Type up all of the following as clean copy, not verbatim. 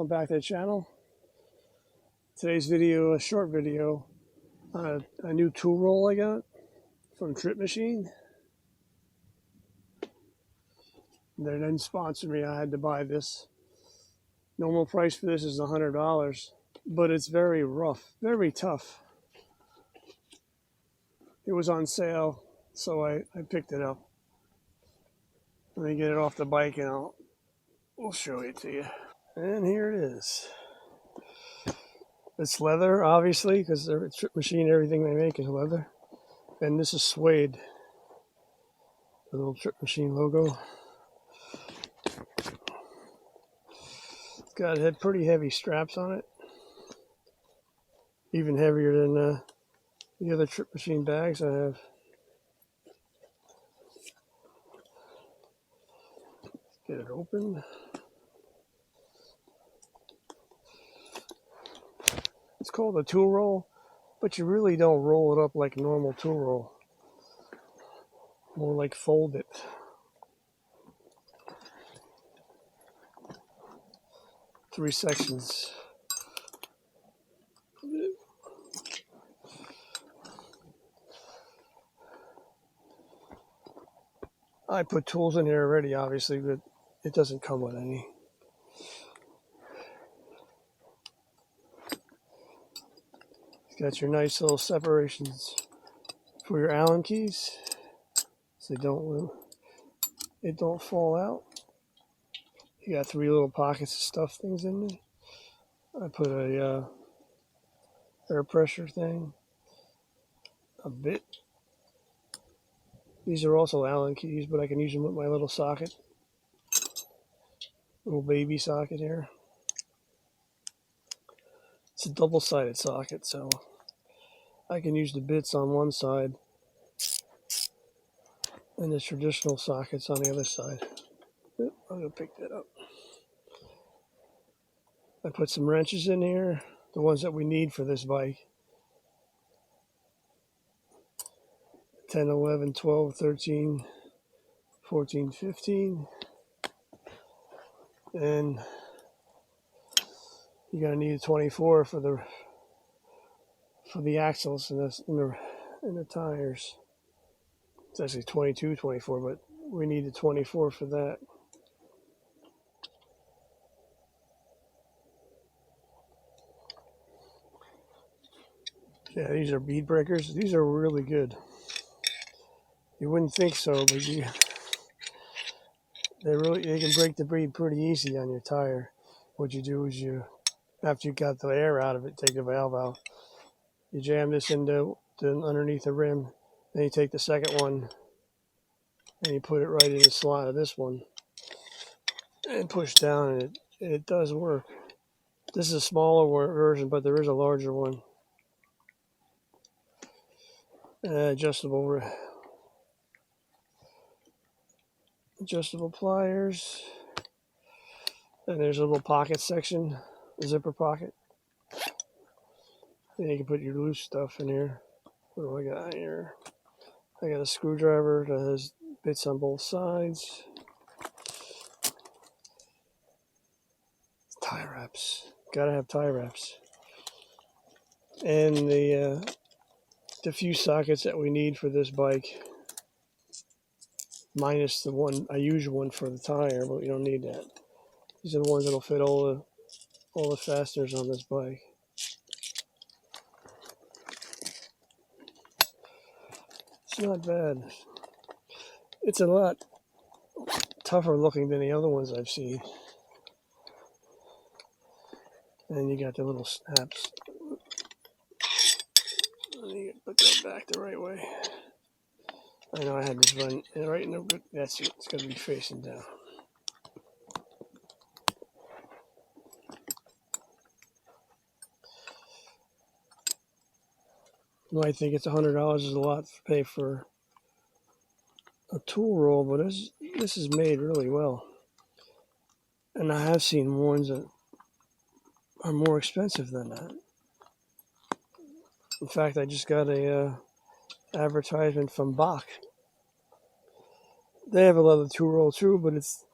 welcome back to the channel. Today's video, a short video on a new tool roll I got from TripMachine. They didn't sponsor me, I had to buy this. Normal price for this is $100, but it's very rough, very tough. It was on sale, so I picked it up. Let me get it off the bike and we'll show it to you. And here it is. It's leather, obviously, because they're TripMachine, everything they make is leather. And this is suede. The little TripMachine logo. It's got pretty heavy straps on it. Even heavier than the other TripMachine bags I have. Get it open. It's called a tool roll, but you really don't roll it up like a normal tool roll. More like fold it. Three sections. I put tools in here already, obviously, but it doesn't come with any. It's got your nice little separations for your Allen keys, so it don't fall out. You got three little pockets to stuff things in there. I put a air pressure thing, a bit. These are also Allen keys, but I can use them with my little socket. Little baby socket here. It's a double-sided socket, so I can use the bits on one side and the traditional sockets on the other side. I'm going to pick that up. I put some wrenches in here, the ones that we need for this bike. 10, 11, 12, 13, 14, 15. And you're going to need a 24 for the axles and the tires. It's actually 22, 24, but we need a 24 for that. Yeah, these are bead breakers. These are really good. You wouldn't think so, but they can break the bead pretty easy on your tire. What you do is after you got the air out of it, take the valve out. You jam this into underneath the rim. Then you take the second one and you put it right in the slot of this one and push down, and it does work. This is a smaller version, but there is a larger one. Adjustable pliers. And there's a little pocket section, a zipper pocket. Then you can put your loose stuff in here. What do I got here? I got a screwdriver that has bits on both sides. Tie wraps. Gotta have tie wraps. And the few sockets that we need for this bike. Minus the one, I use one for the tire, but you don't need that. These are the ones that'll fit all the fasteners on this bike. It's not bad. It's a lot tougher looking than the other ones I've seen. And you got the little snaps. Let me put that back the right way. I know I had this run right in the good. That's it. It's going to be facing down. You might think it's $100 is a lot to pay for a tool roll, but this is made really well. And I have seen ones that are more expensive than that. In fact, I just got a advertisement from Bach. They have a leather tool roll too, but it's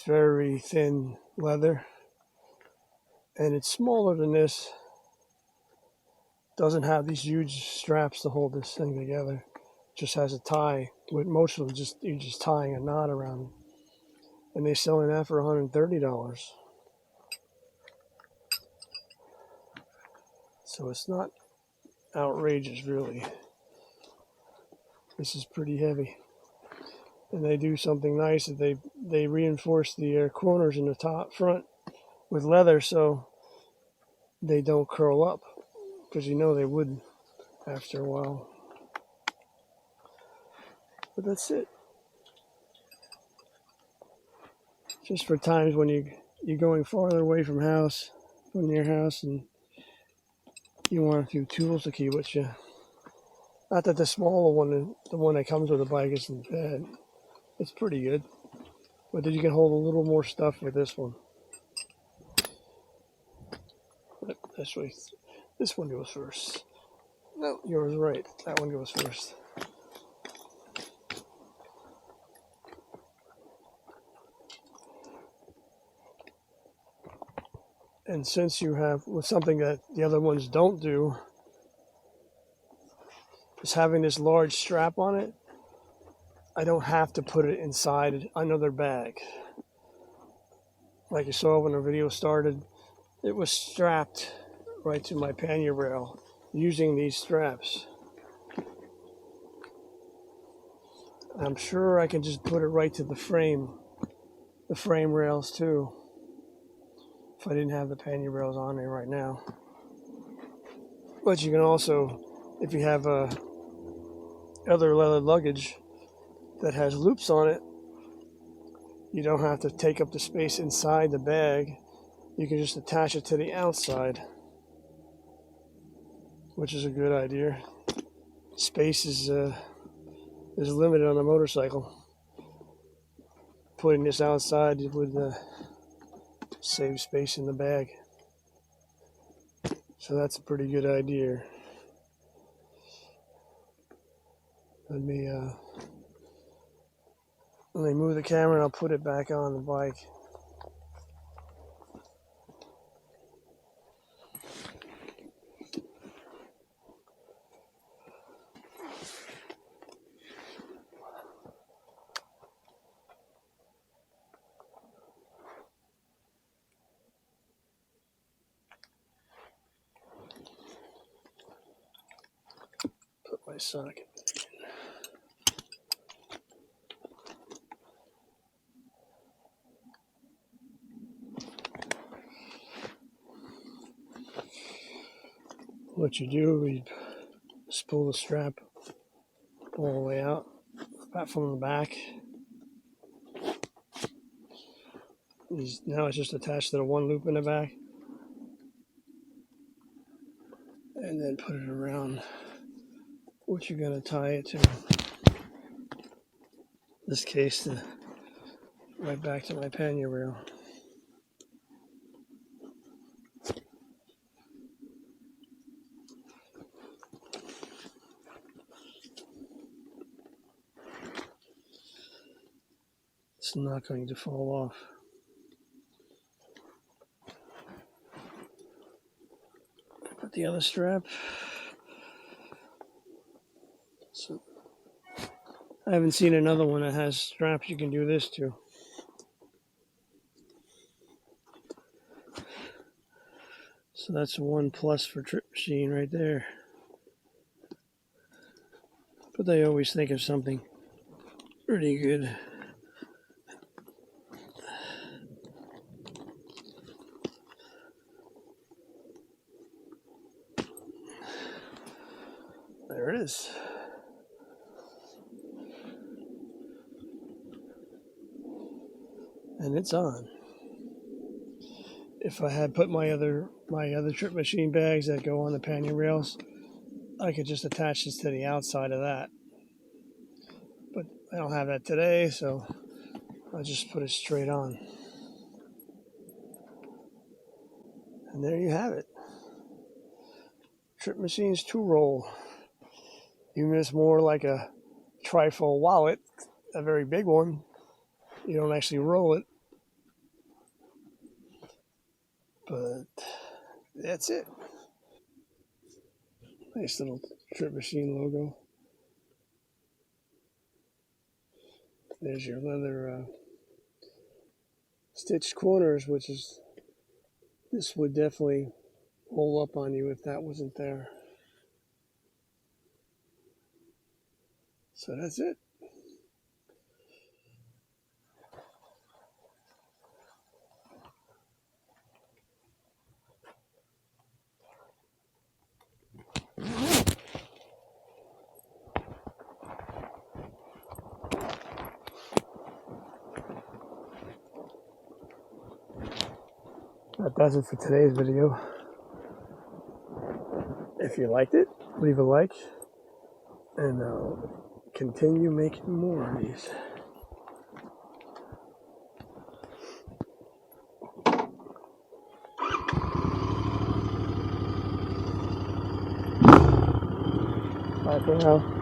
very thin leather. and it's smaller than this. Doesn't have these huge straps to hold this thing together. Just has a tie. With most of them, you're just tying a knot around them. And they're selling that for $130. So it's not outrageous, really. This is pretty heavy. And they do something nice that they reinforce the corners in the top front with leather so they don't curl up, because you know they would after a while. But that's it. Just for times when you're going farther away from your house, and you want a few tools to keep with you. Not that the smaller one, the one that comes with the bike, isn't bad. It's pretty good. But then you can hold a little more stuff with this one. But this one goes first. No, yours right. That one goes first. And since you have something that the other ones don't do, is having this large strap on it, I don't have to put it inside another bag. Like you saw when the video started, it was strapped right to my pannier rail using these straps. I'm sure I can just put it right to the frame rails too, if I didn't have the pannier rails on there right now. But you can also, if you have other leather luggage that has loops on it, you don't have to take up the space inside the bag. You can just attach it to the outside, which is a good idea. Space is limited on a motorcycle. Putting this outside would save space in the bag. So that's a pretty good idea. Let me move the camera and I'll put it back on the bike. Put my socket back in. What you do, you just pull the strap all the way out, back from the back. Now it's just attached to the one loop in the back. And then put it around what you're going to tie it to. In this case, right back to my pannier rail. It's not going to fall off. Put the other strap. So I haven't seen another one that has straps you can do this to. So that's one plus for TripMachine right there. But they always think of something pretty good. There it is. And it's on. If I had put my other TripMachine bags that go on the pannier rails, I could just attach this to the outside of that. But I don't have that today, so I'll just put it straight on. And there you have it. TripMachine's 2-roll. Even if it's more like a trifold wallet, a very big one, you don't actually roll it. But that's it. Nice little TripMachine logo. There's your leather stitched corners, which is, this would definitely roll up on you if that wasn't there. So that's it. That does it for today's video. If you liked it, leave a like, and I'll continue making more of these. Bye for now.